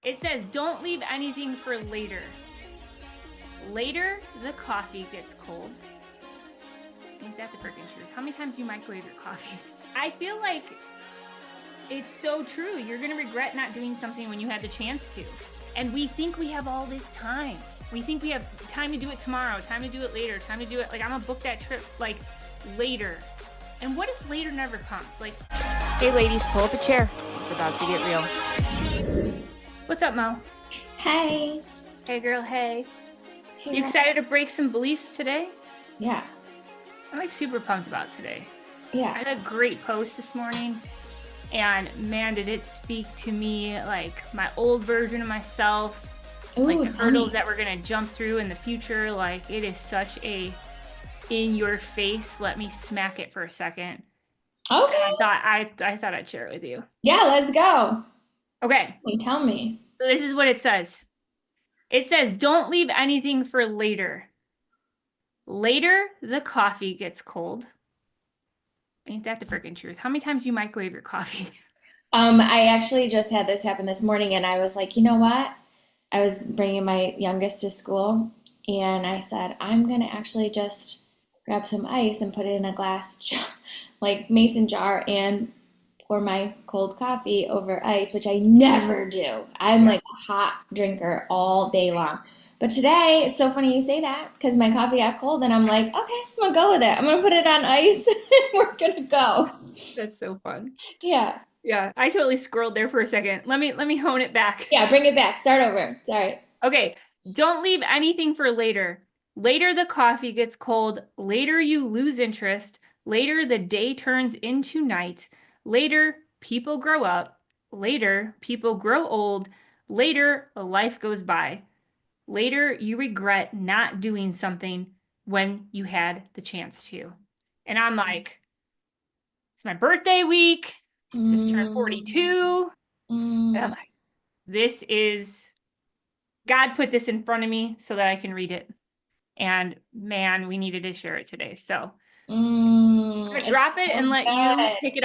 It says, don't leave anything for later. Later, the coffee gets cold. Ain't that the freaking truth? How many times do you microwave your coffee? I feel like it's so true. You're going to regret not doing something when you had the chance to. And we think we have all this time. We think we have time to do it tomorrow, time to do it later, time to do it. Like, I'm going to book that trip, like, later. And what if later never comes? Like, hey, ladies, pull up a chair. It's about to get real. What's up, Mo? Hey. Hey, girl, hey. Hey, You excited to break some beliefs today? Yeah. I'm like super pumped about today. I Yeah. had a great post this morning, and man, did it speak to me, like my old version of myself, like Ooh, the hurdles that we're gonna jump through in the future. Like, it is such a in your face, let me smack it for a second. Okay. I thought I'd share it with you. Yeah, let's go. Okay, Tell me. so this is what it says. It says, don't leave anything for later. Later, the coffee gets cold. Ain't that the freaking truth? How many times do you microwave your coffee? I actually just had this happen this morning, and I was like, you know what? I was bringing my youngest to school, and I said, I'm gonna actually just grab some ice and put it in a glass, like mason jar, and pour my cold coffee over ice, which I never do. I'm Yeah. like a hot drinker all day long. But today, it's so funny you say that because my coffee got cold, and I'm like, okay, I'm gonna go with it. I'm gonna put it on ice, and we're gonna go. That's so fun. Yeah. Yeah, I totally scrolled there for a second. Let me hone it back. Yeah, bring it back. Start over. Sorry. Okay, don't leave anything for later. Later the coffee gets cold. Later you lose interest. Later the day turns into night. Later people grow up. Later people grow old. Later life goes by. Later you regret not doing something when you had the chance to. And I'm like, it's my birthday week. Just turned Mm, 42. And I'm mm, like, this is, God put this in front of me so that I can read it. And man, we needed to share it today. So I'm gonna it's drop it and so let you good. pick it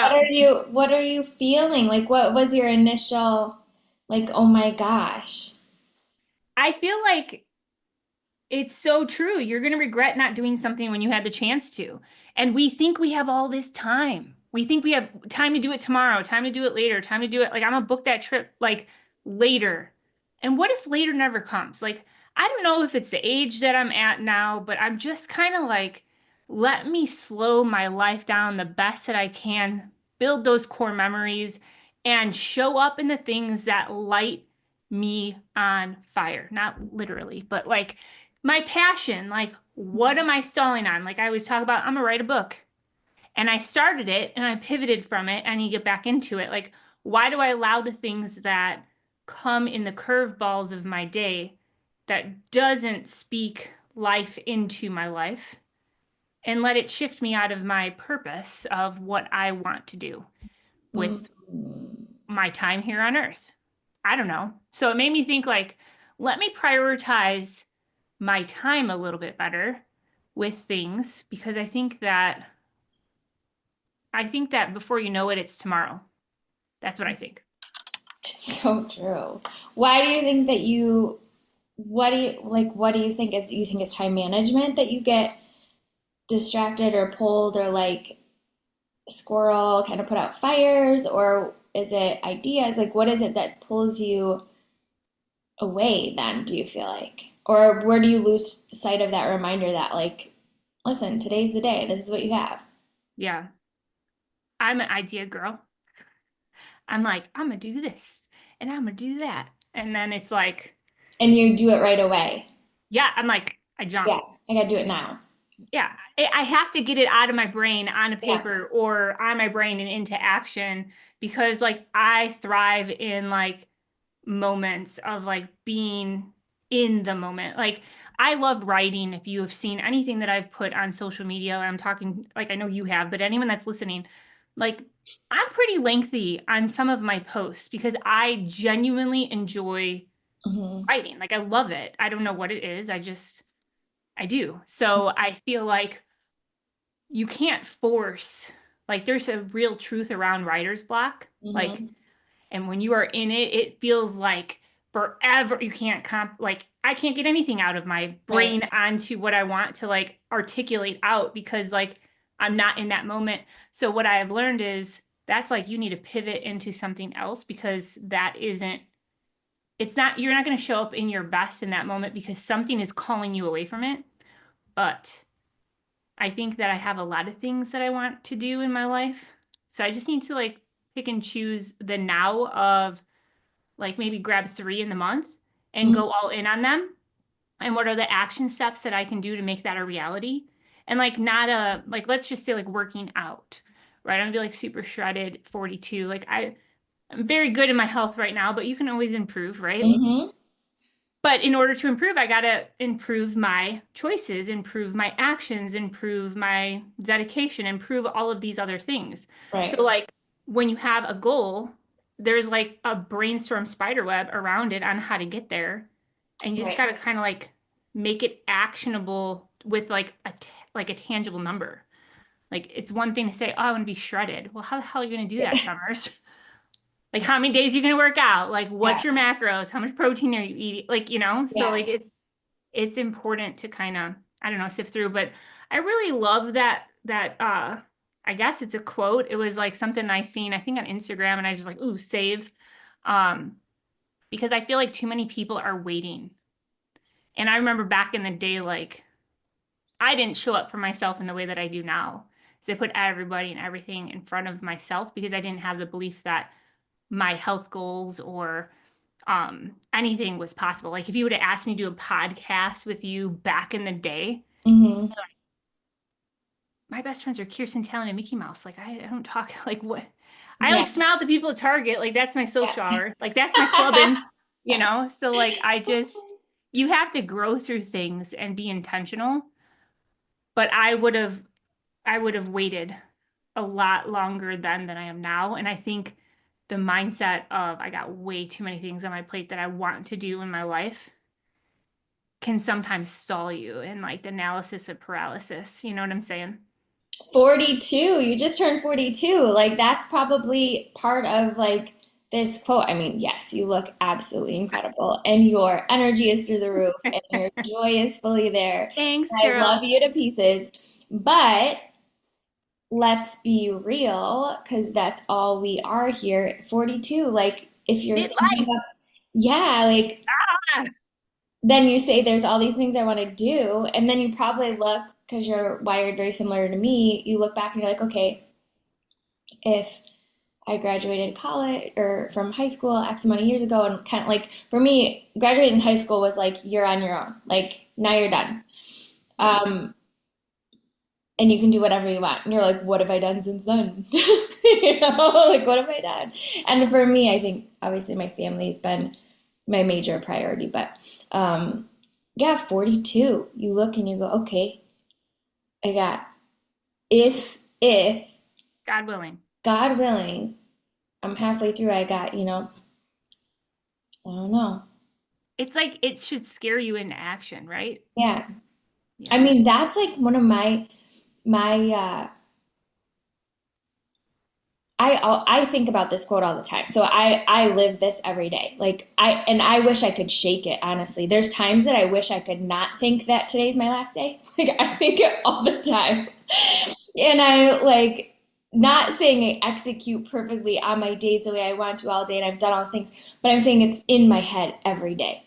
What up. are you feeling? Like what was your initial like, oh my gosh. I feel like it's so true. You're gonna regret not doing something when you had the chance to. And we think we have all this time. We think we have time to do it tomorrow, time to do it later, time to do it. Like, I'm gonna book that trip like later. And what if later never comes? Like, I don't know if it's the age that I'm at now, but I'm just kind of like, let me slow my life down the best that I can, build those core memories, and show up in the things that light me on fire. Not literally, but like my passion. Like, what am I stalling on? Like, I always talk about, I'm gonna write a book. And I started it and I pivoted from it and you get back into it. Like, why do I allow the things that come in the curveballs of my day that doesn't speak life into my life and let it shift me out of my purpose of what I want to do with Mm, my time here on earth? I don't know. So it made me think, like, let me prioritize my time a little bit better with things, because I think that before you know it, it's tomorrow. That's what I think. it's so true. Why do you think that you what do you think is you think it's time management that you get distracted or pulled or like squirrel kind of put out fires or is it ideas? Like what is it that pulls you away then, do you feel like? Or where do you lose sight of that reminder that, like, listen, today's the day, this is what you have? Yeah. I'm an idea girl. I'm like, I'm gonna do this and I'm gonna do that. And then it's like, And you do it right away. yeah, I'm like, I jump. Yeah, I gotta do it now. Yeah. I have to get it out of my brain on a Yeah. paper or on my brain and into action, because like I thrive in like moments of like being in the moment. Like, I love writing. If you have seen anything that I've put on social media, I'm talking, like, I know you have, but anyone that's listening, like, I'm pretty lengthy on some of my posts because I genuinely enjoy Hmm. writing. Like, I love it. I don't know what it is. I do. So I feel like you can't force, like, there's a real truth around writer's block. Like, Hmm. and when you are in it, it feels like forever. You can't like I can't get anything out of my Right. brain onto what I want to like articulate out because like I'm not in that moment. So what I have learned is that's like you need to pivot into something else because that isn't it's not you're not going to show up in your best in that moment because something is calling you away from it. But I think that I have a lot of things that I want to do in my life. So I just need to like pick and choose the now of like maybe grab 3 in the month and Mhm. go all in on them. And what are the action steps that I can do to make that a reality? And like not a like let's just say like working out, right? I'm gonna be like super shredded 42. Like I'm very good in my health right now, but you can always improve, right? Mhm. But in order to improve, I gotta improve my choices, improve my actions, improve my dedication, improve all of these other things. So, Right. like, when you have a goal, there's like a brainstorm spider web around it on how to get there. And you just Right. gotta kind of like make it actionable with like like a tangible number. Like, it's one thing to say, oh, I want to be shredded. Well, how the hell are you gonna do that, Summers? Like how many days are you gonna work out? Like Yeah. what's your macros? How much protein are you eating? Like, so Yeah. like it's important to kind of, I don't know, sift through. But I really love that I guess it's a quote. It was like something I seen, I think on Instagram, and I was like, ooh, save. Um, because I feel like too many people are waiting. And I remember back in the day, like I didn't show up for myself in the way that I do now. So I put everybody and everything in front of myself because I didn't have the belief that my health goals or anything was possible. Like if you would have asked me to do a podcast with you back in the day, Mhm. my best friends are Kirsten Talon and Mickey Mouse. Like I don't talk like what I Yeah. like smile at the people at Target. Like that's my social Yeah. hour. Like that's my clubbing, So like I just you have to grow through things and be intentional. But I would have waited a lot longer then than I am now. And I think the mindset of I got way too many things on my plate that I want to do in my life can sometimes stall you in like the analysis of paralysis. You know what I'm saying? 42. You just turned 42. Like that's probably part of like this quote. I mean, yes, you look absolutely incredible and your energy is through the roof and your joy is fully there. Thanks, And I love girl. you to pieces. But let's be real, because that's all we are here at 42. Like if you're thinking Midlife. about, yeah, like Ah, then you say there's all these things I want to do, and then you probably look because you're wired very similar to me. You look back and you're like, okay, if I graduated college or from high school X amount of years ago, and kind of like for me, graduating high school was like you're on your own. Like now you're done. yeah. Um, and you can do whatever you want. And you're like, what have I done since then? Like what have I done? And for me, I think obviously my family's been my major priority, but yeah, 42. You look and you go, okay, I got if God willing. God willing, I'm halfway through, I got, I don't know. It's like it should scare you into action, right? Yeah. I Yeah. mean, that's like one of my I think about this quote all the time. So I live this every day. Like I wish I could shake it, honestly. There's times that I wish I could not think that today's my last day. Like I think it all the time. And I like not saying I execute perfectly on my days the way I want to all day and I've done all the things, but I'm saying it's in my head every day.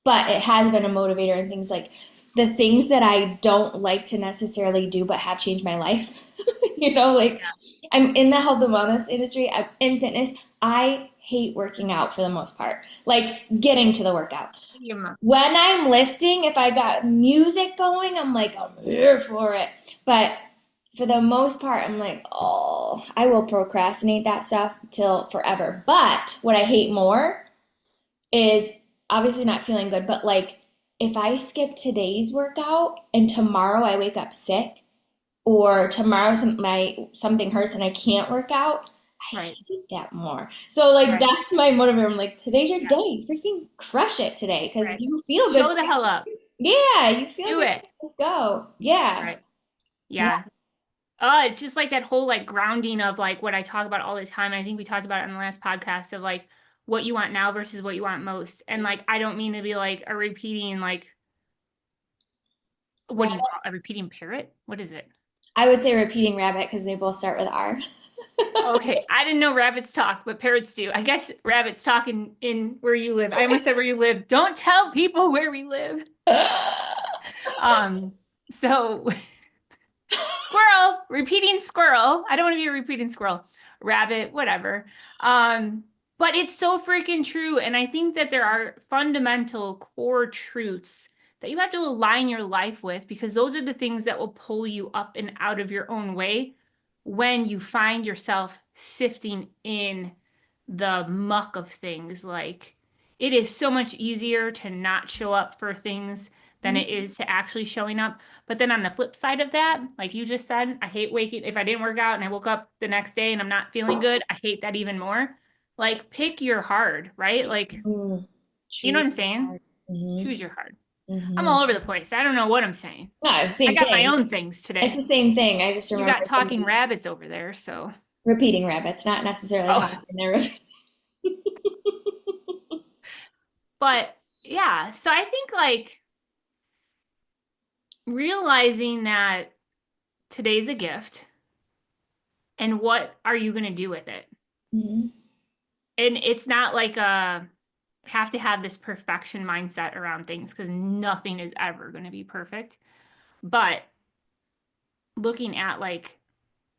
But it has been a motivator and things like the things that I don't like to necessarily do but have changed my life. Like I'm in the health and wellness industry, I'm in fitness. I hate working out for the most part, like getting to the workout. Yeah. When I'm lifting, if I got music going, I'm like, I'm here for it. But for the most part, I'm like, oh, I will procrastinate that stuff till forever. But what I hate more is obviously not feeling good, but like if I skip today's workout and tomorrow I wake up sick, or tomorrow something hurts and I can't work out, I Right. hate that more. So like Right. that's my motivator. I'm like, today's your Yeah. day. Freaking crush it today because Right. you feel good. Show the hell up. Yeah, you feel Do good. it. Let's go. Yeah. Right. Yeah. Yeah. Oh, it's just like that whole like grounding of like what I talk about all the time. And I think we talked about it in the last podcast of like what you want now versus what you want most. And like, I don't mean to be like a repeating, like, what do you Rabbit. call a repeating parrot? What is it? I would say repeating rabbit because they both start with R. Okay, I didn't know rabbits talk, but parrots do. I guess rabbits talk in where you live. I almost said where you live. Don't tell people where we live. Um, so squirrel, repeating squirrel. I don't want to be a repeating squirrel. Rabbit, whatever. But it's so freaking true. And I think that there are fundamental core truths that you have to align your life with, because those are the things that will pull you up and out of your own way when you find yourself sifting in the muck of things. Like, it is so much easier to not show up for things than it is to actually showing up. But then on the flip side of that, like you just said, I hate waking, if I didn't work out and I woke up the next day and I'm not feeling good, I hate that even more. Like, pick your hard, right? Like, Mm. you know what Choose I'm your saying? heart. Hmm. Choose your hard. I'm Hmm. all over the place. I don't know what I'm saying. No, it's the I same got my thing. own things It's today. the same thing. I just You remember got talking somebody rabbits over there, so. repeating rabbits, not necessarily Oh, talking. They're but yeah, so I think like realizing that today's a gift and what are you going to do with it? Mhm. And it's not like a have to have this perfection mindset around things, because nothing is ever going to be perfect. But looking at like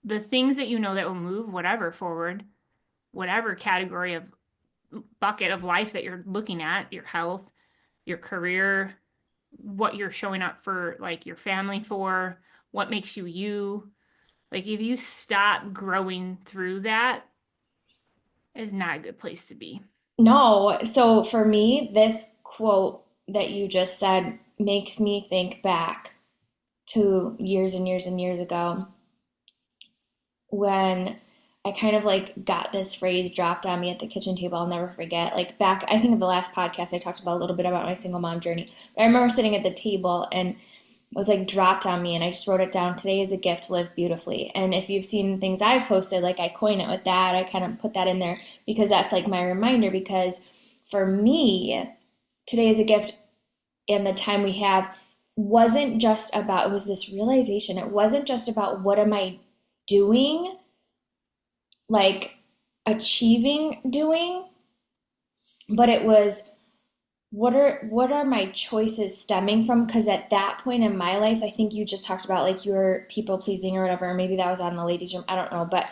the things that you know that will move whatever forward, whatever category of bucket of life that you're looking at, your health, your career, what you're showing up for, like your family for, what makes you you. Like, if you stop growing through that, is not a good place to be. No, so for me, this quote that you just said makes me think back to years and years and years ago when I kind of like got this phrase dropped on me at the kitchen table. I'll never forget. Like back, I think in the last podcast, I talked about a little bit about my single mom journey. But I remember sitting at the table and it was like dropped on me, and I just wrote it down. Today is a gift, live beautifully. And if you've seen things I've posted, like I coin it with that. I kind of put that in there because that's like my reminder. Because for me, today is a gift, and the time we have wasn't just about, it was this realization. It wasn't just about what am I doing, like achieving doing, but it was what are my choices stemming from? Because at that point in my life, I think you just talked about like you were people pleasing or whatever, or maybe that was on the ladies' room, I don't know, but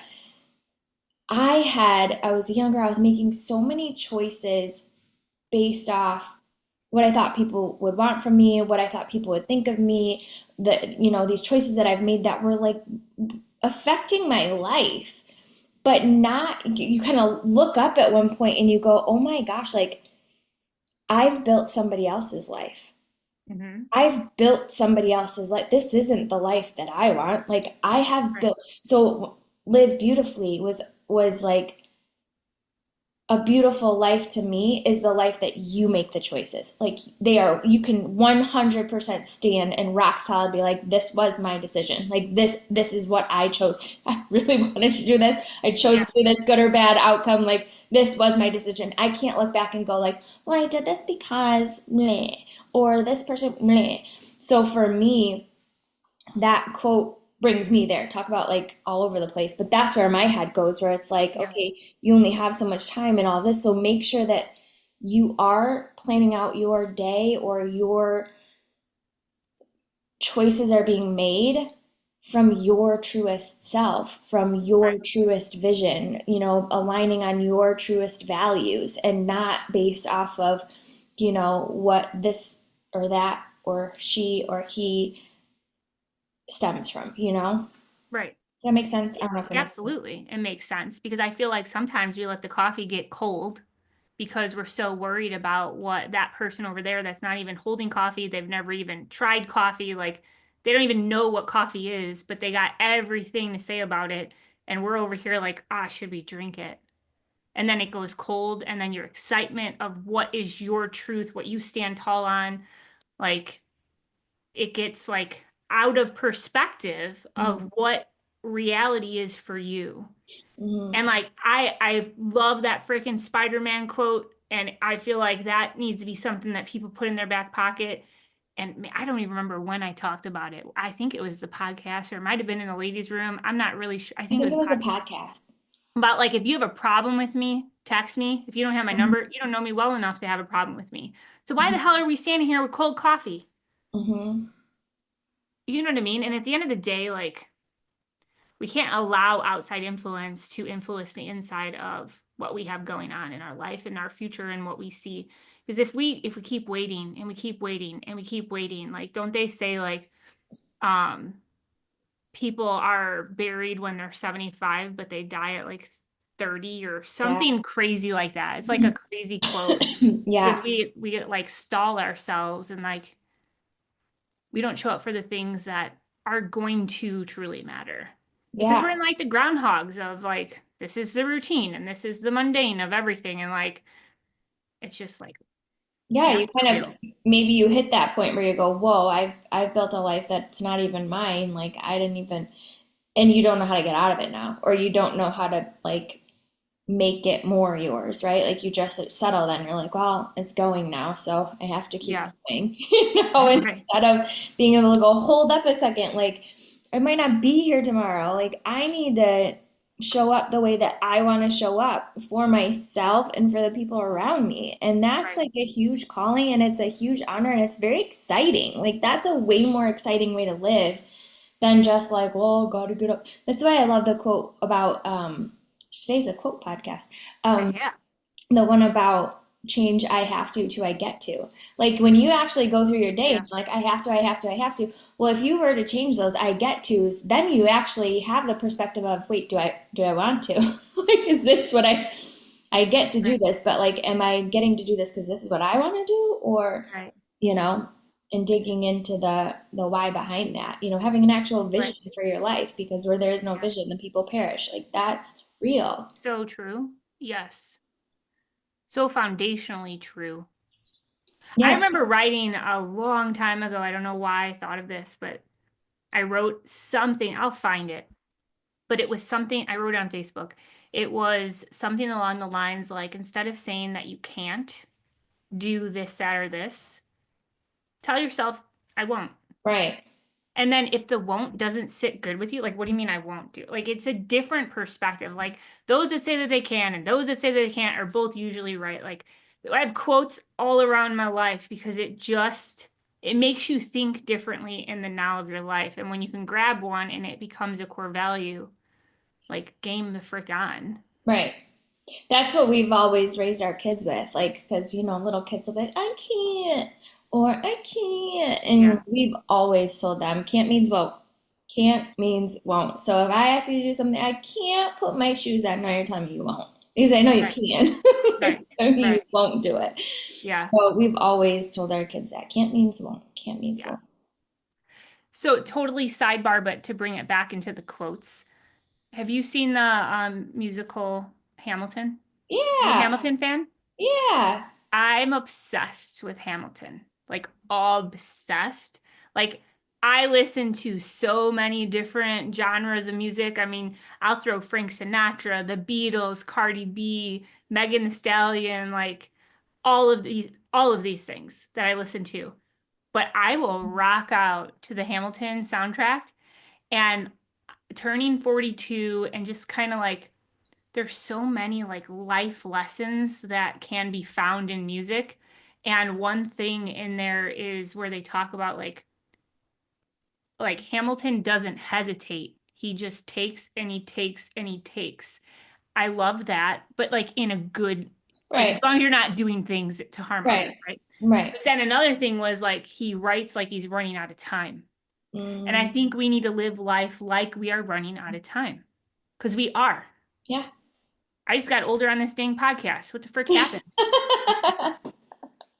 I was younger, I was making so many choices based off what I thought people would want from me, what I thought people would think of me, these choices that I've made that were like affecting my life, but not, you kind of look up at one point and you go, oh my gosh, like I've built somebody else's life. Mm-hmm. I've built somebody else's life. This isn't the life that I want. Like I have Right. built, so live beautifully was like a beautiful life to me is the life that you make the choices. Like they are, you can 100% stand and rock solid be like, this was my decision. Like this is what I chose. I really wanted to do this. I chose Yeah. to do this, good or bad outcome. Like this was my decision. I can't look back and go like, well, I did this because meh, or this person meh. So for me, that quote brings me there. Talk about like all over the place, but that's where my head goes, where it's like, Yeah. okay, you only have so much time and all this, so make sure that you are planning out your day or your choices are being made from your truest self, from your Right. truest vision, aligning on your truest values and not based off of, what this or that or she or he stems from. Right. Does that make sense? I Yeah, don't know if that makes sense. absolutely. It makes sense, because I feel like sometimes we let the coffee get cold because we're so worried about what that person over there that's not even holding coffee, they've never even tried coffee, like they don't even know what coffee is, but they got everything to say about it. And we're over here like, ah, should we drink it? And then it goes cold, and then your excitement of what is your truth, what you stand tall on, like it gets like out of perspective Mhm. of what reality is for you. Mhm. And like I love that freaking Spider-Man quote, and I feel like that needs to be something that people put in their back pocket. And I don't even remember when I talked about it. I think it was the podcast, or it might have been in the ladies' room. I'm not really sure. I I think it think was it a was a podcast. podcast. But like, if you have a problem with me, text me. If you don't have my Mhm. number, you don't know me well enough to have a problem with me. So why the Mhm. hell are we standing here with cold coffee? Mhm. You know what I mean? And at the end of the day, like, we can't allow outside influence to influence the inside of what we have going on in our life and our future and what we see. Because if we keep waiting and we keep waiting and we keep waiting, like, don't they say like um people are buried when they're 75, but they die at like 30 or Yeah. something crazy like that. It's like a crazy quote because Yeah. we like stall ourselves and like we don't show up for the things that are going to truly matter. Because we're Yeah. in like the groundhogs of like this is the routine and this is the mundane of everything and like it's just like Yeah, you that's kind of real. maybe you hit that point where you go, "Whoa, I've built a life that's not even mine. Like I didn't even," and you don't know how to get out of it now, or you don't know how to like make it more yours, right? Like you just settle then you're like, well, it's going now, so I have to keep Yeah. going, you know, Right. instead of being able to go, hold up a second, like I might not be here tomorrow. Like I need to show up the way that I want to show up for myself and for the people around me. And that's Right. like a huge calling and it's a huge honor and it's very exciting. Like that's a way more exciting way to live than just like, well, gotta get up. That's why I love the quote about today's a quote podcast. Um, Yeah. the one about change I have to I get to. Like when you actually go through your day and Yeah. you're like, I have to, I have to, I have to. Well, if you were to change those I get tos, then you actually have the perspective of, wait, do I want to? Like, is this what I get to do Right. this, but like, am I getting to do this because this is what I want to do? Or, Right. you know, and digging into the why behind that, you know, having an actual Right. vision for your life because where there is no Yeah. vision, the people perish. Like that's real. So true. Yes. So foundationally true. I Yeah. remember writing a long time ago. I don't know why I thought of this, but I wrote something. I'll find it. But it was something I wrote on Facebook. It was something along the lines like instead of saying that you can't do this, that, or this, tell yourself, I won't. Right. And then if the won't doesn't sit good with you, like, what do you mean I won't do? Like, it's a different perspective. Like, those that say that they can and those that say that they can't are both usually right. Like, I have quotes all around my life because it makes you think differently in the now of your life. And when you can grab one and it becomes a core value, like, game the frick on. Right. That's what we've always raised our kids with, like, because, you know, little kids will be like, I can't, or I can't. And Yeah, we've always told them, can't means won't. Can't means won't. So if I ask you to do something, I can't put my shoes on, no, you're telling me you won't. Because I know you right, can. You're right, telling me you right. won't do it. Yeah, So we've always told our kids that. Can't means won't. Can't means yeah. won't. So totally sidebar, but to bring it back into the quotes, have you seen the musical Hamilton? You a Yeah. Hamilton fan? Yeah. I'm obsessed with Hamilton, like obsessed. Like I listen to so many different genres of music. I mean, I'll throw Frank Sinatra, the Beatles, Cardi B, Megan Thee Stallion, like all of these things that I listen to. But I will rock out to the Hamilton soundtrack and turning 42 and just kind of like there's so many like life lessons that can be found in music. And one thing in there is where they talk about like Hamilton doesn't hesitate. He just takes and he takes and he takes. I love that, but like in a good like Right. as long as you're not doing things to harm others, Right. right? Right. But then another thing was like he writes like he's running out of time. And I Mm, think we need to live life like we are running out of time because we are. yeah. I just got older on this dang podcast. What the frick happened?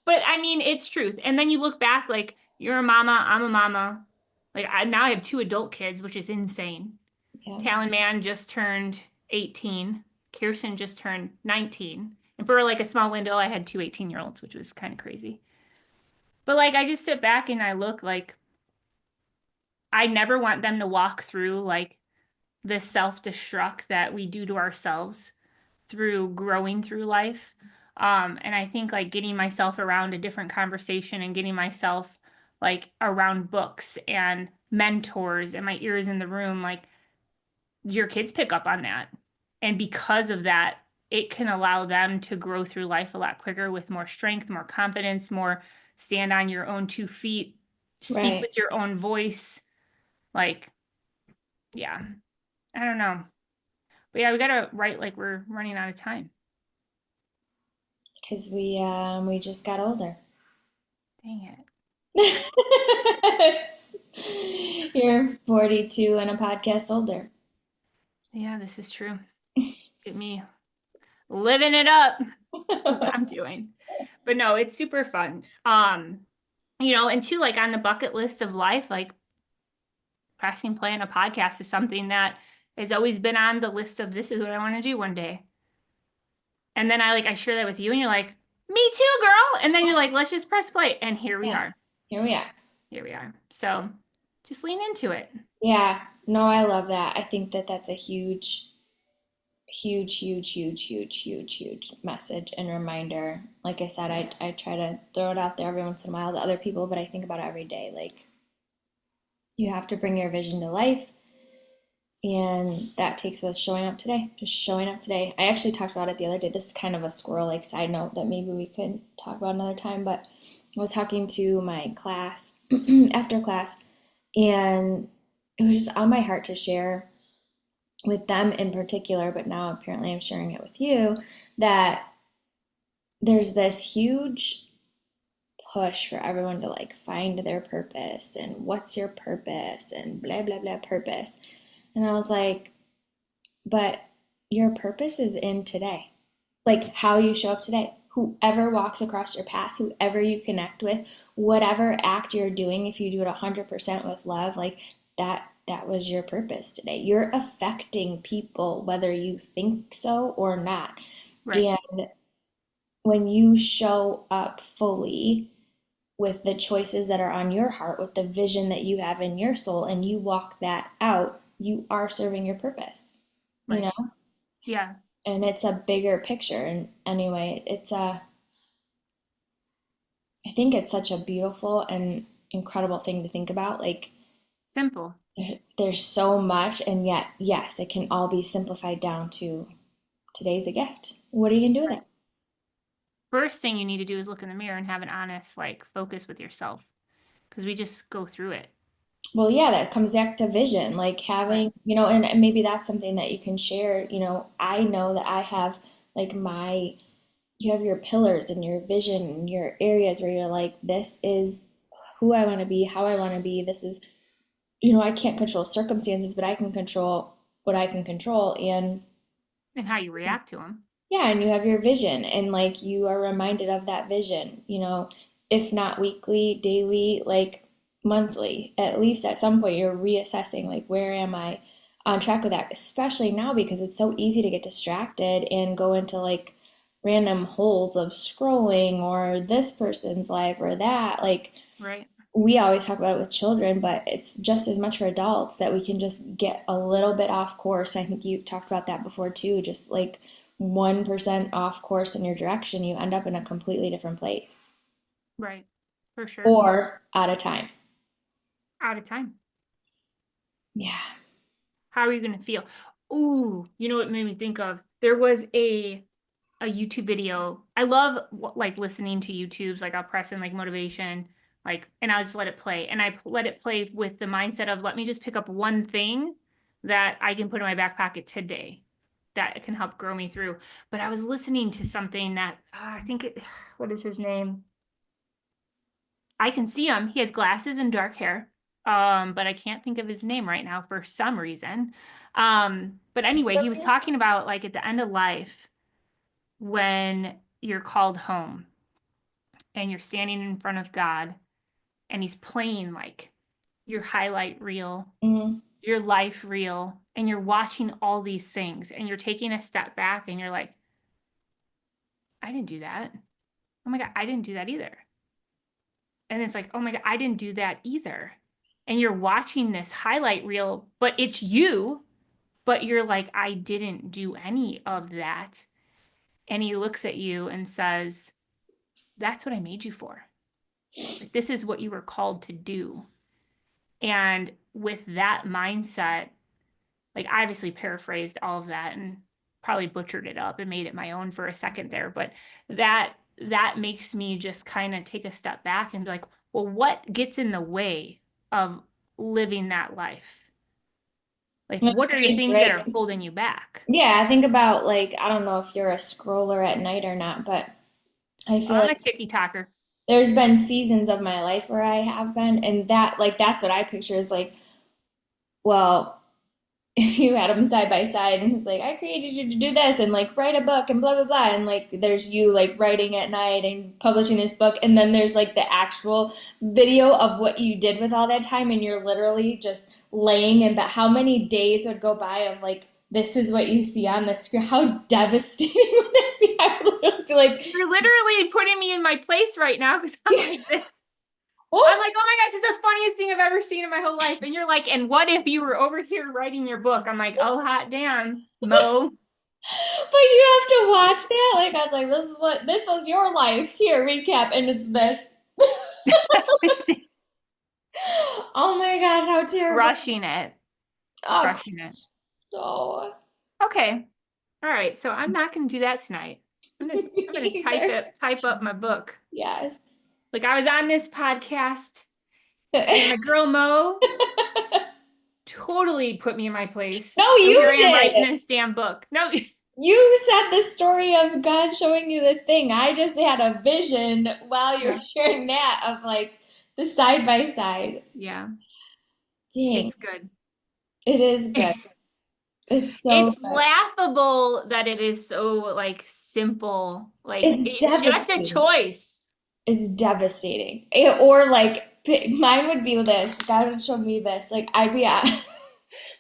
But I mean, it's truth. And then you look back, like you're a mama, I'm a mama. Like now I have two adult kids, which is insane. Yeah. Talon Man just turned 18. Kirsten just turned 19. And for like a small window, I had two 18-year-olds, which was kind of crazy. But like I just sit back and I look like I never want them to walk through like the self-destruct that we do to ourselves through growing through life. And I think like getting myself around a different conversation and getting myself like around books and mentors and my ears in the room, like your kids pick up on that. And because of that, it can allow them to grow through life a lot quicker with more strength, more confidence, more stand on your own 2 feet, speak Right. with your own voice. Like, yeah, I don't know. But yeah, we gotta write like we're running out of time. Because we just got older. Dang it. You're 42 and a podcast older. Yeah, this is true. Get me living it up. That's what I'm doing. But no, it's super fun. And two, like on the bucket list of life, like pressing play on a podcast is something that has always been on the list of this is what I want to do one day. And then I share that with you and you're like, me too, girl. And then you're like, let's just press play. And here we Yeah, are. here we are. Here we are. So just lean into it. Yeah, no, I love that. I think that that's a huge, huge, huge, huge, huge, huge, huge message and reminder. Like I said, I try to throw it out there every once in a while to other people, but I think about it every day. Like, you have to bring your vision to life. And that takes with showing up today, just showing up today. I actually talked about it the other day. This is kind of a squirrel like side note that maybe we could talk about another time. But I was talking to my class after class, and it was just on my heart to share with them in particular. But now apparently I'm sharing it with you that there's this huge push for everyone to like find their purpose and what's your purpose and blah, blah, blah purpose. And I was like, but your purpose is in today. Like how you show up today. Whoever walks across your path, whoever you connect with, whatever act you're doing, if you do it 100% with love, like that was your purpose today. You're affecting people whether you think so or not. Right. And when you show up fully with the choices that are on your heart, with the vision that you have in your soul, and you walk that out, you are serving your purpose, you Right. know? Yeah. And it's a bigger picture. And anyway, I think it's such a beautiful and incredible thing to think about. Like, Simple. there's so much, and yet, yes, it can all be simplified down to today's a gift. What are you gonna do with Right. it? First thing you need to do is look in the mirror and have an honest focus with yourself because we just go through it. Well, yeah, that comes back to vision, like Right. having, and maybe that's something that you can share. I know that I have like you have your pillars and your vision and your areas where you're like, this is who I want to be, how I want to be. This is, I can't control circumstances, but I can control what I can control. And And how you react to them. yeah, and you have your vision, and like you are reminded of that vision, if not weekly, daily, like monthly, at least at some point you're reassessing, like, where am I on track with that? Especially now because it's so easy to get distracted and go into like random holes of scrolling or this person's life or that. Like, Right. we always talk about it with children, but it's just as much for adults that we can just get a little bit off course. I think you talked about that before too. Just like 1% off course in your direction, you end up in a completely different place Right. For sure. or out of time. Out of time. Yeah. How are you going to feel? Ooh, you know what made me think of? There was a YouTube video. I love like listening to YouTubes. Like I'll press in like motivation, and I'll just let it play. And let it play with the mindset of let me just pick up one thing that I can put in my back pocket today that can help grow me through. But I was listening to something that I think what is his name? I can see him. He has glasses and dark hair. But I can't think of his name right now for some reason. But anyway, he was talking about like at the end of life when you're called home and you're standing in front of God and he's playing like your highlight reel, Mm, your life reel, and you're watching all these things and you're taking a step back and you're like, I didn't do that. Oh my God, I didn't do that either. And it's like, oh my God, I didn't do that either. And you're watching this highlight reel, but it's you. but you're like, I didn't do any of that. And he looks at you and says, that's what I made you for. Like, this is what you were called to do. And with that mindset, like, I obviously paraphrased all of that and probably butchered it up and made it my own for a second there, but that makes me just kind of take a step back and be like, well, what gets in the way of living that life? Like, That's what are the crazy, things that right? are holding you back? Yeah, I think about like, I don't know if you're a scroller at night or not, but I feel I'm like a ticky talker. there's been seasons of my life where I have been, and that like that's what I picture is like, well, if you had them side by side and he's like, I created you to do this and like write a book and blah blah blah, and like there's you like writing at night and publishing this book, and then there's like the actual video of what you did with all that time, and you're literally just laying in bed. How many days would go by of like this is what you see on the screen? How devastating would that be? I would literally be like, You're literally putting me in my place right now because I'm like this. I'm oh, like, oh my gosh, it's the funniest thing I've ever seen in my whole life. And you're like, and what if you were over here writing your book? I'm like, oh, hot damn, Mo. but you have to watch that. Like I was like, this was your life. Here, recap, and it's this. Oh my gosh, how terrible. Crushing it. Oh, Crushing it. so Okay. All right. So I'm not gonna do that tonight. I'm gonna either. type up my book. Yes. Like, I was on this podcast and my girl Mo totally put me in my place. No, So here you I am did. writing this damn book. No, You said the story of God showing you the thing. I just had a vision while you were yeah, sharing that of like the side by side. yeah, Dang, it's good. it is good. It's so It's good. laughable that it is so like simple. Like, It's it's just a devastating. choice. It's devastating. Or like mine would be this. God would show me this. Like I'd be at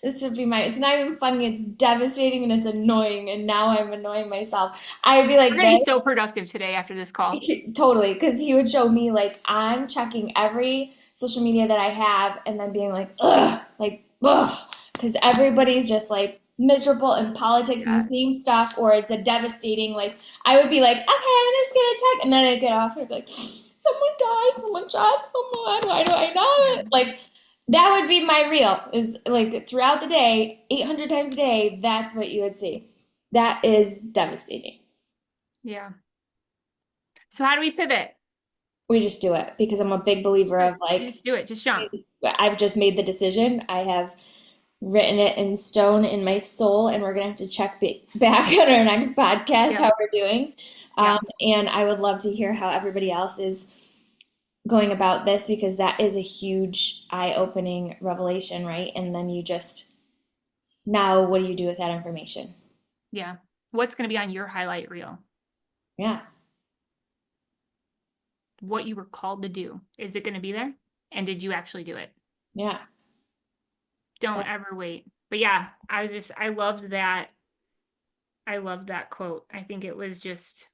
this would be my. It's not even funny. It's devastating and it's annoying. And now I'm annoying myself. I would be We're like gonna be this. so productive today after this call. Totally, because he would show me like I'm checking every social media that I have and then being like, ugh, because everybody's just like miserable in politics and the Yeah. same stuff, or it's a devastating, like, I would be like, okay, I'm just gonna check, and then I'd get off and I'd be like, someone died, someone shot someone, why do I know Yeah. it? Like, that would be my reel, is like throughout the day, 800 times a day, that's what you would see. That is devastating. Yeah. So how do we pivot? We just do it because I'm a big believer of You like, just do it. Just jump. I've just made the decision. I have written it in stone in my soul, and we're gonna have to check back on our next podcast Yeah. how we're doing. Yeah. And I would love to hear how everybody else is going about this because that is a huge eye-opening revelation, right? And then you just now, what do you do with that information? Yeah. What's gonna be on your highlight reel? Yeah, What you were called to do. Is it gonna be there? And did you actually do it? yeah. Don't ever wait. But yeah, I loved that. I loved that quote. I think it was just,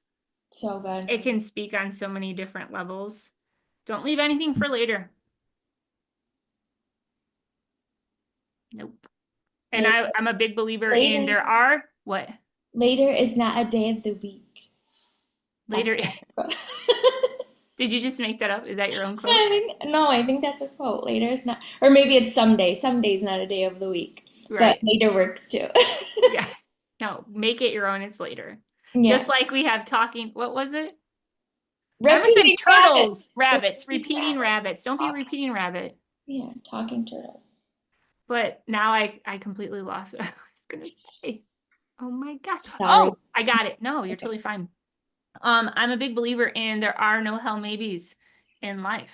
So good. it can speak on so many different levels. Don't leave anything for later. Nope. And Later, I'm a big believer in later, there are what later is not a day of the week. That's later. Did you just make that up? Is that your own quote? I think no, I think that's a quote. Later is not, or maybe it's someday. Someday's not a day of the week, but Right. later works too. Yeah. No, make it your own. It's later. Yeah, Just like we have talking, what was it? I almost said repeating turtles, rabbits. rabbits, Repeating repeating rabbits. rabbits. Don't be a repeating rabbit. Yeah, talking turtle. But now I completely lost what I was gonna say. Oh my gosh. Sorry. Oh, I got it. No, you're Okay. totally fine. I'm a big believer in there are no hell maybes in life.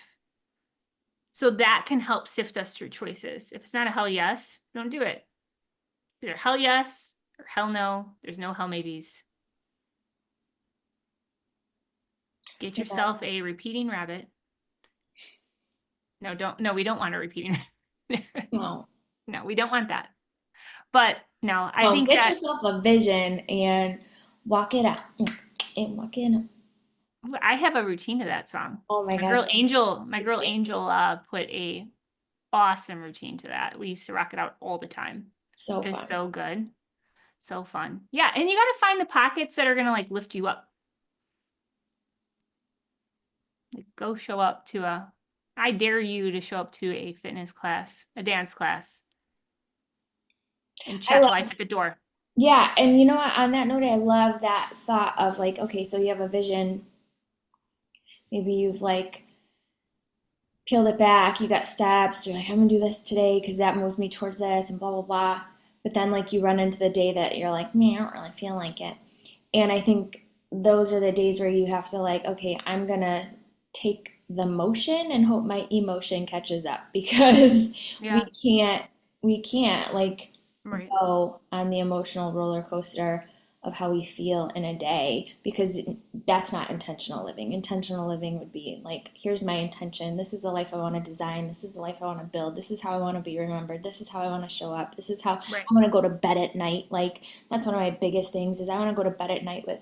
So that can help sift us through choices. If it's not a hell yes, don't do it. Either hell yes or hell no. There's no hell maybes. Get Yeah. yourself a repeating rabbit. No, don't. No, we don't want a repeating. No. No, we don't want that. But no, I No, think get that yourself a vision and walk it out. And walk it out. I have a routine to that song. Oh my My girl gosh. Angel, put a awesome routine to that. We used to rock it out all the time. So is fun. so good. So fun. Yeah, and you got to find the pockets that are going to like lift you up. Like go show up to I dare you to show up to a fitness class, a dance class, and I check life love, at the door. yeah, and you know what? On that note, I love that thought of like, okay, so you have a vision. Maybe you've like peeled it back, you got steps, you're like, I'm gonna do this today because that moves me towards this and blah blah blah. But then like you run into the day that you're like, man, I don't really feel like it. And I think those are the days where you have to like, okay, I'm gonna take the motion and hope my emotion catches up because we Yeah, can't we can't like right. go on the emotional roller coaster of how we feel in a day because that's not intentional living. Intentional living would be like, here's my intention. This is the life I want to design. This is the life I want to build. This is how I want to be remembered. This is how I want to show up. This is how Right. I want to go to bed at night. Like that's one of my biggest things is I want to go to bed at night with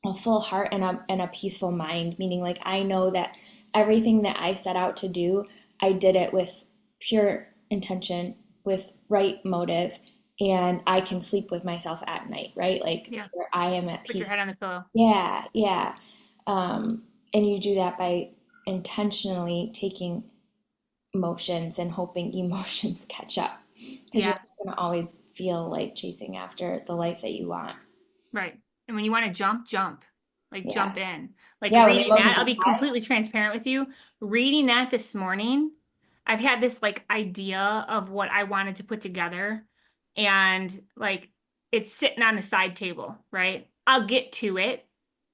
a full heart and a peaceful mind, meaning like I know that everything that I set out to do, I did it with pure intention, with right motive, and I can sleep with myself at night, right? Like Yeah. where I am at Put your peace. head on the pillow. Yeah, yeah. And you do that by intentionally taking emotions and hoping emotions catch up because you're Yeah, not going to always feel like chasing after the life that you want. right. And when you want to jump, jump. Like Yeah. jump in. Like Yeah, when the reading that, emotions I'll are be high. completely transparent with you. Reading that this morning, I've had this like idea of what I wanted to put together. And like it's sitting on the side table, right? I'll get to it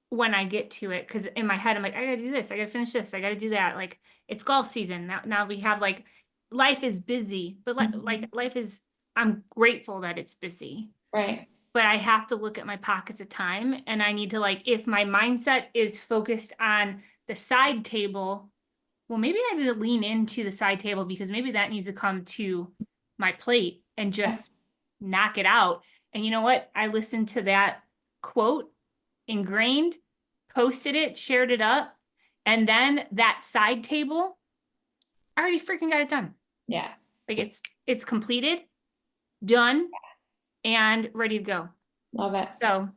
when I get to it. Cause in my head, I'm like, I gotta do this, I gotta finish this, I gotta do that. Like it's golf season. Now we have like life is busy, but Mhm. life is I'm grateful that it's busy, Right. but I have to look at my pockets of time and I need to like if my mindset is focused on the side table, well maybe I need to lean into the side table because maybe that needs to come to my plate and Yeah. just knock it out. And you know what? I listened to that quote ingrained, posted it, shared it up, and then that side table, I already freaking got it done. Yeah. Like it's completed, done, and ready to go. Love it. So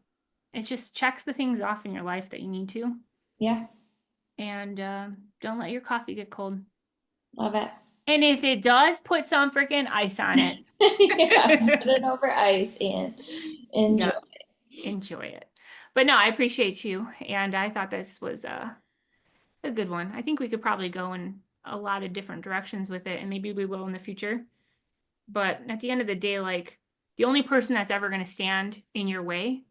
it's just checks the things off in your life that you need to, Yeah. and don't let your coffee get cold. Love it. And if it does, put some freaking ice on it. Yeah. Put it over ice and enjoy. Yeah, enjoy it. But no, I appreciate you, and I thought this was a good one. I think we could probably go in a lot of different directions with it, and maybe we will in the future. But at the end of the day, like the only person that's ever going to stand in your way,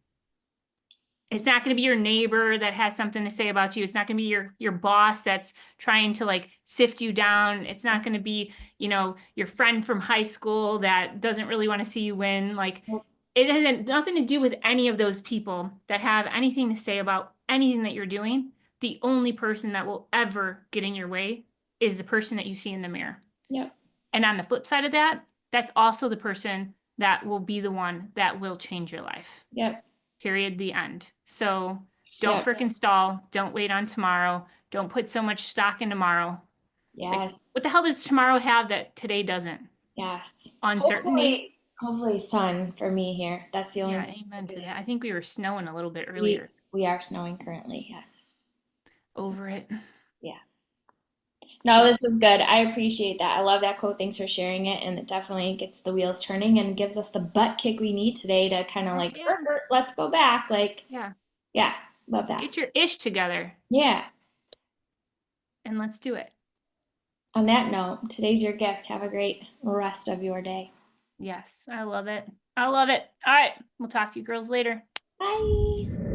it's not going to be your neighbor that has something to say about you. It's not going to be your boss that's trying to like sift you down. It's not going to be, your friend from high school that doesn't really want to see you win. Like it has nothing to do with any of those people that have anything to say about anything that you're doing. The only person that will ever get in your way is the person that you see in the mirror. Yep. And on the flip side of that, that's also the person that will be the one that will change your life. Yep. Period. The end. So don't Yep. freaking stall. Don't wait on tomorrow. Don't put so much stock in tomorrow. Like, Yes. what the hell does tomorrow have that today doesn't? Yes. Uncertainty. Hopefully sun for me here. That's the only Yeah, thing amen to holding that. I us. think we were snowing a little bit We earlier. we are snowing currently, yes. So Over it. yeah. No, But this was good. I appreciate that. I love that quote. Thanks for sharing it. And it definitely gets the wheels turning and gives us the butt kick we need today to kind of heck like, yeah. let's go back. Like, Yeah. yeah, love that. Get your ish together Yeah. and let's do it. On that note, today's your gift. Have a great rest of your day. Yes, I love it. I love it. All right. We'll talk to you girls later. Bye.